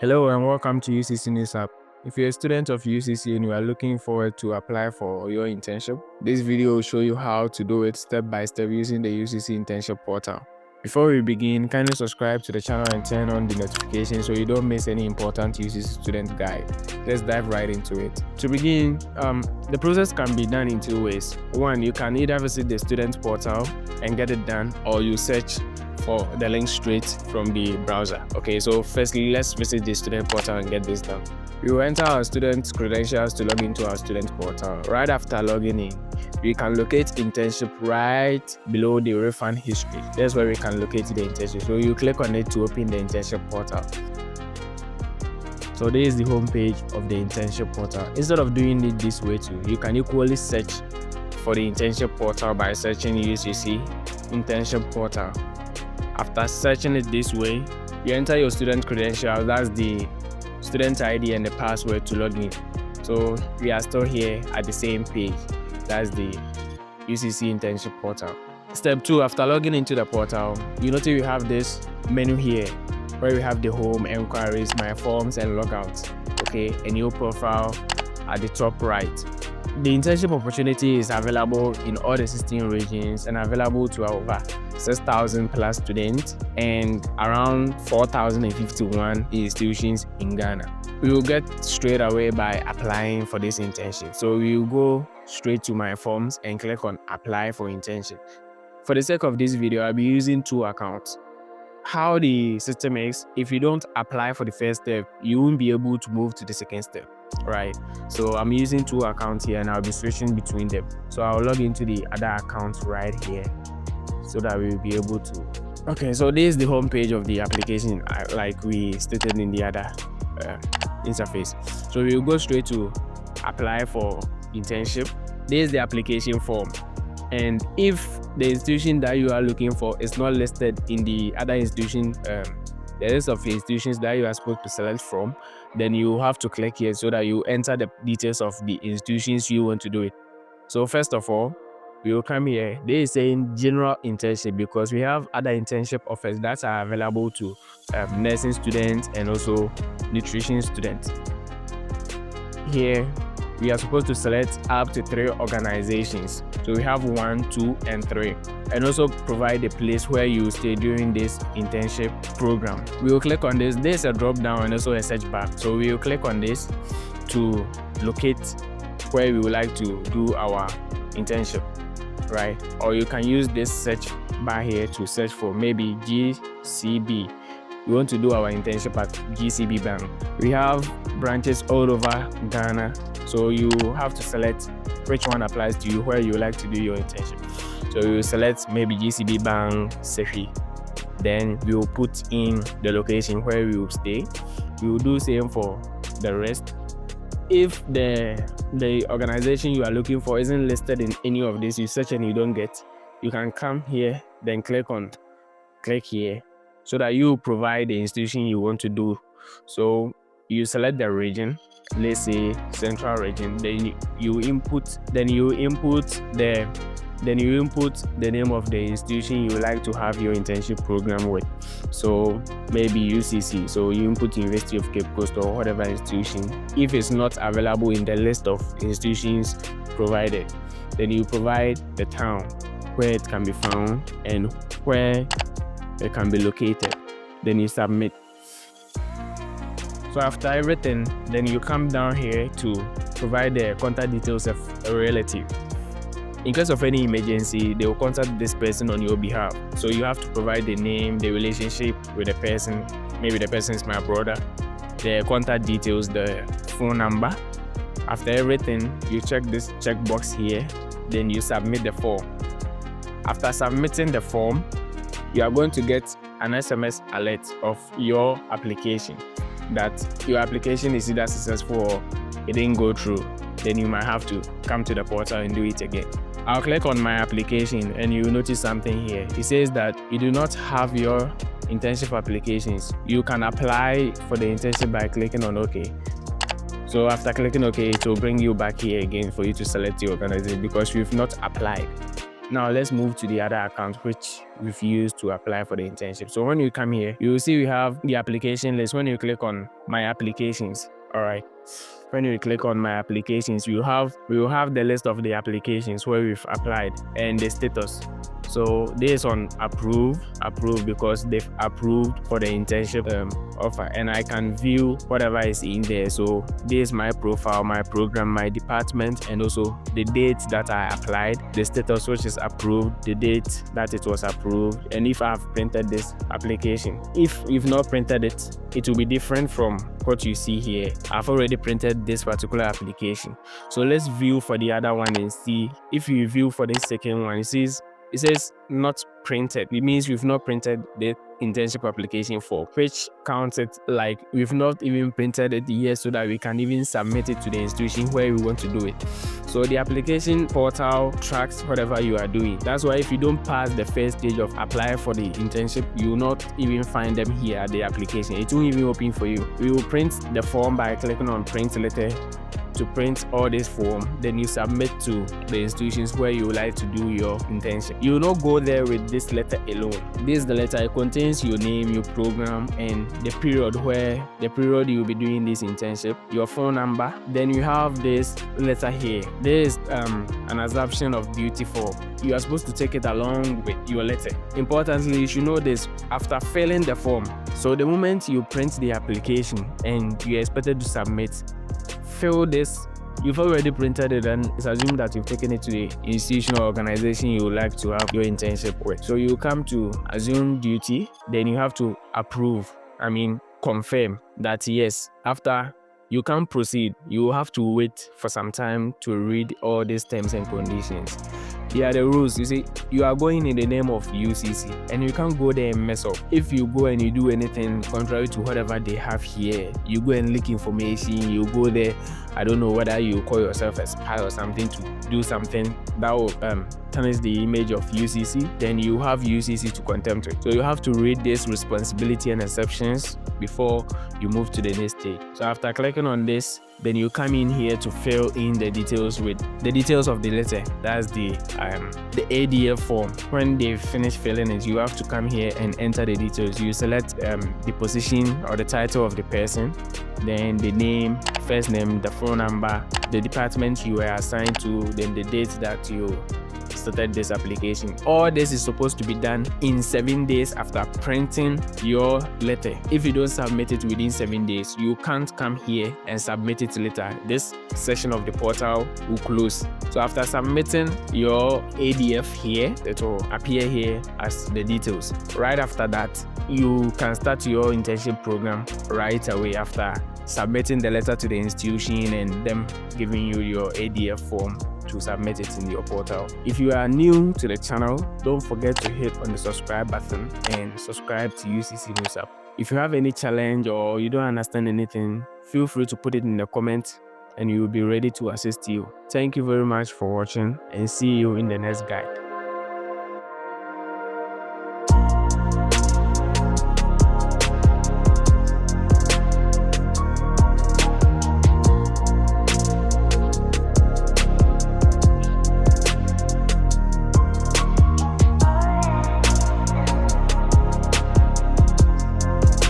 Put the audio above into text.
Hello and welcome to UCC News Hub. If you're a student of UCC and you are looking forward to apply for your internship, this video will show you how to do it step by step using the UCC Internship Portal. Before we begin, kindly subscribe to the channel and turn on the notifications so you don't miss any important UCC student guide. Let's dive right into it. To begin, the process can be done in two ways. One, you can either visit the student portal and get it done, or you search for the link straight from the browser. Okay, so firstly, let's visit the student portal and get this done. We will enter our student credentials to log into our student portal. Right after logging in, we can locate internship right below the refund history. That's where we can locate the internship. So you click on it to open the internship portal. So this is the home page of the internship portal. Instead of doing it this way too, you can equally search for the internship portal by searching UCC Internship Portal. After searching it this way, you enter your student credentials, that's the student ID and the password to log in. So we are still here at the same page, that's the UCC Internship Portal. Step 2, after logging into the portal, you notice you have this menu here where we have the home, enquiries, my forms and logouts. Okay, a new profile at the top right. The internship opportunity is available in all the 16 regions and available to over 6,000 plus students and around 4,051 institutions in Ghana. We will get straight away by applying for this internship. So we will go straight to my forms and click on apply for internship. For the sake of this video, I'll be using two accounts. How the system is, if you don't apply for the first step, you won't be able to move to the second step, right? So I'm using two accounts here and I'll be switching between them. So I'll log into the other account right here so that we'll be able to. Okay, so this is the home page of the application like we stated in the other interface. So we'll go straight to apply for internship. This is the application form. And if the institution that you are looking for is not listed in the other institution, the list of institutions that you are supposed to select from, then you have to click here so that you enter the details of the institutions you want to do it. So first of all, we will come here. They is saying general internship because we have other internship offers that are available to nursing students and also nutrition students. Here, we are supposed to select up to 3 organizations. So we have 1, 2, and 3. And also provide a place where you stay during this internship program. We will click on this. There's a drop down and also a search bar. So we will click on this to locate where we would like to do our internship, right? Or you can use this search bar here to search for maybe GCB. We want to do our internship at GCB Bank. We have branches all over Ghana, so you have to select which one applies to you, where you like to do your internship. So you select maybe GCB Bank, Sefi. Then we will put in the location where we will stay. We will do same for the rest. If the organization you are looking for isn't listed in any of this, you search and you don't get, you can come here, then click here, so that you provide the institution you want to do. So you select the region, let's say central region, then you input the name of the institution you would like to have your internship program with. So maybe UCC, so you input University of Cape Coast or whatever institution. If it's not available in the list of institutions provided, then you provide the town where it can be found and where it can be located. Then you submit. So after everything, then you come down here to provide the contact details of a relative. In case of any emergency, they will contact this person on your behalf. So you have to provide the name, the relationship with the person. Maybe the person is my brother. The contact details, the phone number. After everything, you check this checkbox here. Then you submit the form. After submitting the form, you are going to get an SMS alert of your application, that your application is either successful or it didn't go through. Then you might have to come to the portal and do it again. I'll click on my application and you notice something here. It says that you do not have your internship applications. You can apply for the internship by clicking on OK. So after clicking OK, it will bring you back here again for you to select your organization because you've not applied. Now let's move to the other account which we've used to apply for the internship. So when you come here, you will see we have the application list. When you click on my applications, all right, when you click on my applications, we will have the list of the applications where we've applied and the status. So this is on approved because they've approved for the internship offer, and I can view whatever is in there. So this is my profile, my program, my department, and also the date that I applied, the status which is approved, the date that it was approved, and if I've printed this application. If you've not printed it, it will be different from what you see here. I've already printed this particular application. So let's view for the other one and see. If you view for this second one, it says not printed. It means we've not printed the internship application form, which counts it like we've not even printed it yet, so that we can even submit it to the institution where we want to do it. So the application portal tracks whatever you are doing. That's why if you don't pass the first stage of apply for the internship, you will not even find them here at the application. It won't even open for you. We will print the form by clicking on print letter to print all this form, then you submit to the institutions where you would like to do your internship. You will not go there with this letter alone. This is the letter. It contains your name, your program, and the period you will be doing this internship, your phone number. Then you have this letter here. This is an assumption of duty form. You are supposed to take it along with your letter. Importantly, you should know this after filling the form. So the moment you print the application and you are expected to submit, fill this. You've already printed it, and it's assumed that you've taken it to the institution or organization you would like to have your internship with. So you come to assume duty, then you have to confirm that yes. After you can proceed, you have to wait for some time to read all these terms and conditions. Here are the rules. You see, you are going in the name of UCC, and you can't go there and mess up. If you go and you do anything contrary to whatever they have here, you go and leak information, you go there, I don't know whether you call yourself a spy or something, to do something that will tarnish the image of UCC, then you have UCC to contempt it. So you have to read this responsibility and exceptions before you move to the next stage. So after clicking on this, then you come in here to fill in the details with the details of the letter. That's the ADF form. When they finish filling it, you have to come here and enter the details. You select the position or the title of the person, then the name, first name, the phone number, the department you were assigned to, then the date that you started this application. All this is supposed to be done in 7 days after printing your letter. If you don't submit it within 7 days, you can't come here and submit it later. This section of the portal will close. So after submitting your ADF here, it will appear here as the details. Right after that, you can start your internship program right away after submitting the letter to the institution and them giving you your ADF form to submit it in your portal. If you are new to the channel, don't forget to hit on the subscribe button and subscribe to UCC News Hub. If you have any challenge or you don't understand anything, feel free to put it in the comments and we will be ready to assist you. Thank you very much for watching, and see you in the next guide.